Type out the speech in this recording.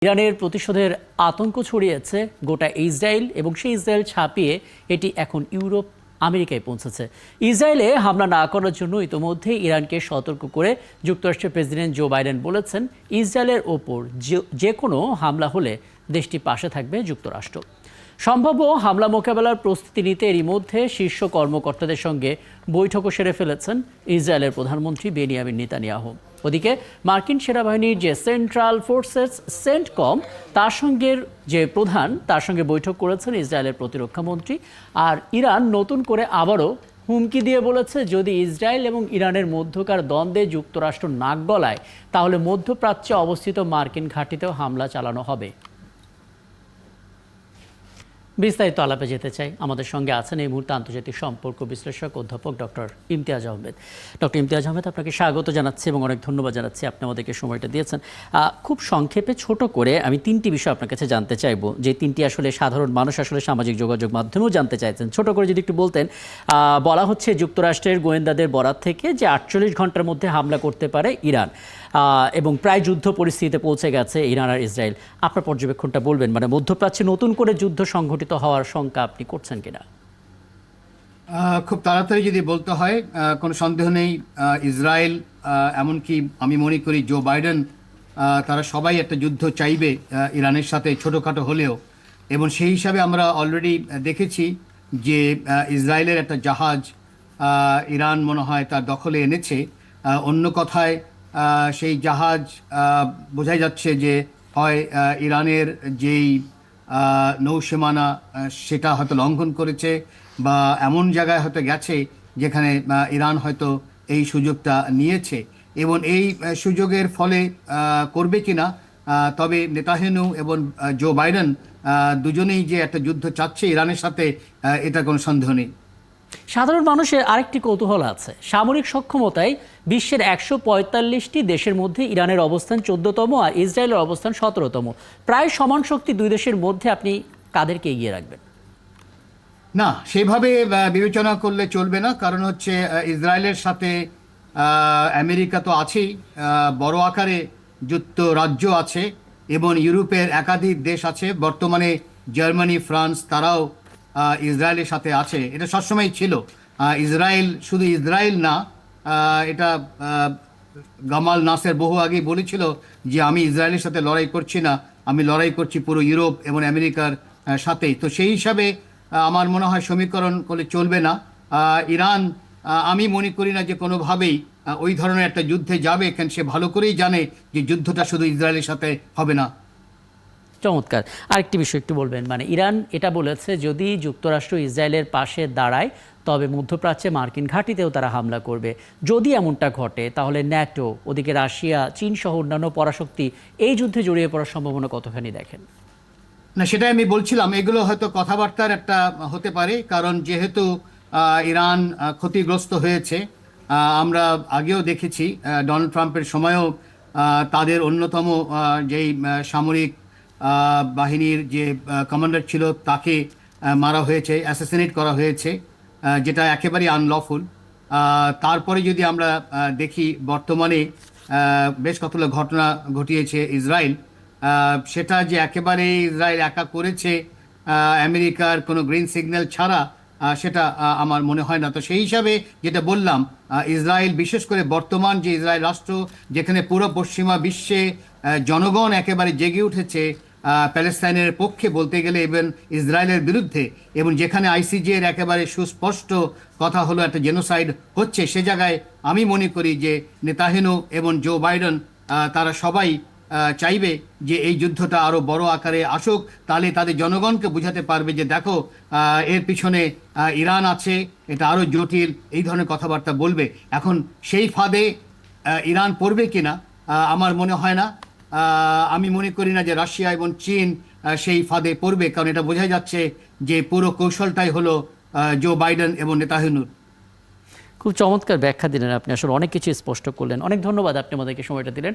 ইরানের প্রতিশোধের আতঙ্ক ছড়িয়েছে গোটা ইসরায়েল এবং সেই ইসরায়েল ছাপিয়ে এটি এখন ইউরোপ আমেরিকায় পৌঁছেছে। ইসরায়েলে হামলা না করার জন্য ইতোমধ্যে ইরানকে সতর্ক করে যুক্তরাষ্ট্রের প্রেসিডেন্ট জো বাইডেন বলেছেন, ইসরায়েলের ওপর যে কোনো হামলা হলে দেশটির পাশে থাকবে যুক্তরাষ্ট্র। সম্ভাব্য হামলা মোকাবেলার প্রস্তুতি নিতে এরই মধ্যে শীর্ষ কর্মকর্তাদের সঙ্গে বৈঠকও সেরে ফেলেছেন ইসরায়েলের প্রধানমন্ত্রী বেনিয়ামিন নেতানিয়াহু। ওদিকে মার্কিন সেনাবাহিনীর যে সেন্ট্রাল ফোর্সেস সেন্টকম তার সঙ্গে বৈঠক করেছেন ইসরায়েলের প্রতিরক্ষা মন্ত্রী। আর ইরান নতুন করে আবারও হুমকি দিয়ে বলেছে, যদি ইসরায়েল এবং ইরানের মধ্যকার দ্বন্দ্বে যুক্তরাষ্ট্র নাক গলায় তাহলে মধ্যপ্রাচ্যে অবস্থিত মার্কিন ঘাঁটিতেও হামলা চালানো হবে। বিস্তারিত আলাপে যেতে চাই। আমাদের সঙ্গে আছেন এই মুহূর্তে আন্তর্জাতিক সম্পর্ক বিশ্লেষক অধ্যাপক ডক্টর ইমতিয়াজ আহমেদ। ডক্টর ইমতিয়াজ আহমেদ, আপনাকে স্বাগত জানাচ্ছি এবং অনেক ধন্যবাদ জানাচ্ছি আপনি আমাদেরকে সময়টা দিয়েছেন। খুব সংক্ষেপে ছোট করে আমি তিনটি বিষয় আপনার কাছে জানতে চাইবো, যে তিনটি আসলে সাধারণ মানুষ আসলে সামাজিক যোগাযোগ মাধ্যমেও জানতে চাইছেন। ছোট করে যদি একটু বলতেন। বলা হচ্ছে যুক্তরাষ্ট্রের গোয়েন্দাদের বরাত থেকে যে 48 ঘন্টার মধ্যে হামলা করতে পারে ইরান, এবং প্রায় যুদ্ধ পরিস্থিতিতে পৌঁছে গেছে ইরান আর ইসরায়েল। আপনার পর্যবেক্ষণটা বলবেন, মানে মধ্যপ্রাচ্যে নতুন করে যুদ্ধ সংঘটিত হওয়ার শঙ্কা আপনি করছেন কিনা? খুব তাড়াতাড়ি যদি বলতে হয়, কোনো সন্দেহ নেই ইসরায়েল, এমনকি আমি মনে করি জো বাইডেন, তারা সবাই একটা যুদ্ধ চাইবে ইরানের সাথে, ছোটোখাটো হলেও। এবং সেই হিসাবে আমরা অলরেডি দেখেছি যে ইসরায়েলের একটা জাহাজ ইরান মনে হয় তার দখলে এনেছে। অন্য কথায় সেই জাহাজ বোঝাই যাচ্ছে যে হয় ইরানের যেই নৌসীমানা সেটা হয়তো লঙ্ঘন করেছে, বা এমন জায়গায় হয়তো গেছে যেখানে ইরান হয়তো এই সুযোগটা নিয়েছে। এবং এই সুযোগের ফলে করবে কিনা, তবে নেতানিয়াহু এবং জো বাইডেন দুজনেই যে একটা যুদ্ধ চাচ্ছে ইরানের সাথে, এটা কোনো সন্দেহ নেই। সাধারণ মানুষের আরেকটি কৌতূহল আছে। সামরিক সক্ষমতায় বিশ্বের 145টি দেশের মধ্যে ইরানের অবস্থান 14তম আর ইসরায়েলের অবস্থান 17তম। প্রায় সমান শক্তি দুই দেশের মধ্যে আপনি কাদেরকে এগিয়ে রাখবেন? না, সেভাবে বিবেচনা করলে চলবে না। কারণ হচ্ছে ইসরায়েলের সাথে আমেরিকা তো আছেই, বড় আকারে যুক্তরাজ্য আছে, এবং ইউরোপের একাধিক দেশ আছে। বর্তমানে জার্মানি, ফ্রান্স, তারাও ইসরায়েলের সাথে আছে। এটা সবসময় ছিল। ইসরায়েল শুধু ইসরায়েল না, এটা গামাল নাসের বহু আগেই বলেছিল যে আমি ইসরায়েলের সাথে লড়াই করছি না, আমি লড়াই করছি পুরো ইউরোপ এবং আমেরিকার সাথেই। তো সেই হিসাবে আমার মনে হয় সমীকরণ করলে চলবে না। ইরান, আমি মনে করি না যে কোনোভাবেই ওই ধরনের একটা যুদ্ধে যাবে, কারণ সে ভালো করেই জানে যে যুদ্ধটা শুধু ইসরায়েলের সাথে হবে না। চমৎকার। আরেকটি বিষয় একটু বলবেন, মানে ইরান এটা বলেছে, যদি যুক্তরাষ্ট্র ইসরায়েলের পাশে দাঁড়ায় তবে মধ্যপ্রাচ্যে মার্কিন ঘাঁটিতেও তারা হামলা করবে। যদি এমনটা ঘটে তাহলে ন্যাটো, ওদিকে রাশিয়া, চীন সহ অন্যান্য পরাশক্তি এই যুদ্ধে জড়িয়ে পড়ার সম্ভাবনা কতখানি দেখেন? না, সেটাই আমি বলছিলাম, এগুলো হয়তো কথাবার্তার একটা হতে পারে। কারণ যেহেতু ইরান ক্ষতিগ্রস্ত হয়েছে, আমরা আগেও দেখেছি ডোনাল্ড ট্রাম্পের সময়ও তাদের অন্যতম যেই সামরিক বাহিনীর যে কমান্ডার ছিল তাকে মারা হয়েছে, অ্যাসাসিনেট করা হয়েছে, যেটা একেবারেই আনলফুল। তারপরে যদি আমরা দেখি বর্তমানে বেশ কতগুলো ঘটনা ঘটিয়েছে ইসরায়েল, সেটা যে একেবারে ইসরায়েল একা করেছে আমেরিকার কোনো গ্রিন সিগন্যাল ছাড়া, সেটা আমার মনে হয় না। তো সেই হিসাবে যেটা বললাম, ইসরায়েল, বিশেষ করে বর্তমান যে ইসরায়েল রাষ্ট্র, যেখানে পুরো পশ্চিমা বিশ্বে জনগণ একেবারে জেগে উঠেছে প্যালেস্তাইনের পক্ষে বলতে গেলে, এবং ইসরায়েলের বিরুদ্ধে, এবং যেখানে আইসিজে এর একেবারে সুস্পষ্ট কথা হলো একটা জেনোসাইড হচ্ছে, সে জায়গায় আমি মনে করি যে নেতানিয়াহু এবং জো বাইডেন তারা সবাই চাইবে যে এই যুদ্ধটা আরো বড় আকারে আসুক। তাহলে তাদের জনগণকে বোঝাতে পারবে যে দেখো, এর পিছনে ইরান আছে, এটা আরো জটিল, এই ধরনের কথাবার্তা বলবে। এখন সেই ফাঁদে ইরান পড়বে কিনা আমার মনে হয় না। আমি মনে করি না যে রাশিয়া এবং চীন সেই ফাঁদে পড়বে, কারণ এটা বোঝা যাচ্ছে যে পুরো কৌশলটাই হলো জো বাইডেন এবং নেতানিয়াহুর। খুব চমৎকার ব্যাখ্যা দিলেন আপনি, আসলে অনেক কিছু স্পষ্ট করলেন। অনেক ধন্যবাদ, আপনি আমাদেরকে সময়টা দিলেন।